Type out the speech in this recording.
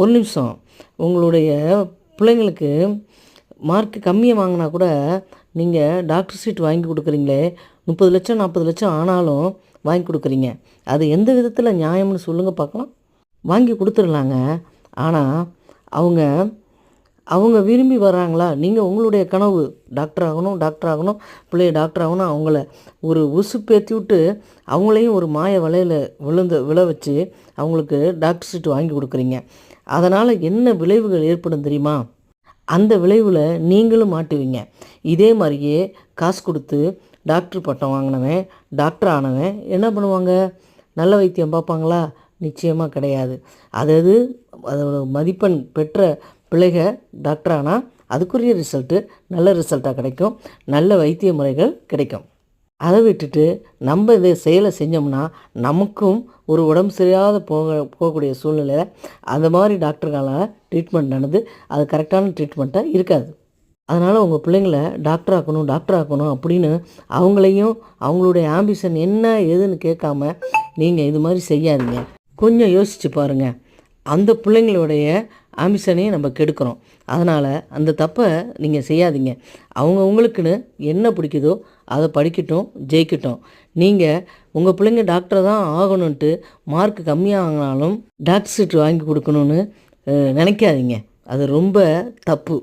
ஒரு நிமிஷம். உங்களுடைய பிள்ளைங்களுக்கு மார்க் கம்மியாக வாங்கினா கூட நீங்கள் டாக்டர் சீட் வாங்கி கொடுக்குறீங்களே, 30,00,000 40,00,000 ஆனாலும் வாங்கி கொடுக்குறீங்க. அது எந்த விதத்தில் நியாயம்னு சொல்லுங்கள் பார்க்கலாம். வாங்கி கொடுத்துடலாங்க. ஆனால் அவங்க அவங்க விரும்பி வராங்களா? நீங்கள் உங்களுடைய கனவு டாக்டர் ஆகணும், டாக்டர் ஆகணும், பிள்ளைய டாக்டர் ஆகணும், அவங்கள ஒரு உசுப்பேற்றி விட்டு அவங்களையும் ஒரு மாய வலையில் விழ வச்சு அவங்களுக்கு டாக்டர் சீட் வாங்கி கொடுக்குறீங்க. அதனால் என்ன விளைவுகள் ஏற்படும் தெரியுமா? அந்த விளைவில் நீங்களும் மாட்டுவீங்க. இதே மாதிரியே காசு கொடுத்து டாக்டர் பட்டம் வாங்கினவன், டாக்டர் ஆனவன் என்ன பண்ணுவாங்க? நல்ல வைத்தியம் பார்ப்பாங்களா? நிச்சயமாக கிடையாது. அதாவது அதோட மதிப்பெண் பெற்ற பிள்ளைக டாக்டர் ஆனால் அதுக்குரிய ரிசல்ட்டு நல்ல ரிசல்ட்டாக கிடைக்கும், நல்ல வைத்திய முறைகள் கிடைக்கும். அதை விட்டுட்டு நம்ம இதை செயலை செஞ்சோம்னா நமக்கும் ஒரு உடம்பு சரியாத போகக்கூடிய சூழ்நிலையில் அந்த மாதிரி டாக்டர்களால் ட்ரீட்மெண்ட் நடந்து அது கரெக்டான ட்ரீட்மெண்ட்டாக இருக்காது. அதனால் உங்கள் பிள்ளைங்கள டாக்டர் ஆக்கணும் அப்படின்னு அவங்களையும் அவங்களுடைய ஆம்பிஷன் என்ன ஏதுன்னு கேட்காம நீங்கள் இது மாதிரி செய்யாதீங்க. கொஞ்சம் யோசித்து பாருங்கள். அந்த பிள்ளைங்களுடைய ஆம்பிஷனையும் நம்ம கெடுக்கிறோம். அதனால் அந்த தப்பை நீங்கள் செய்யாதீங்க. அவங்களுக்குன்னு என்ன பிடிக்குதோ அதை படிக்கட்டும், ஜெயிக்கட்டும். நீங்கள் உங்கள் பிள்ளைங்க டாக்டர் தான் ஆகணுன்ட்டு மார்க் கம்மியாக வாங்கினாலும் டாக்டர் சீட் வாங்கி கொடுக்கணுன்னு நினைக்காதீங்க. அது ரொம்ப தப்பு.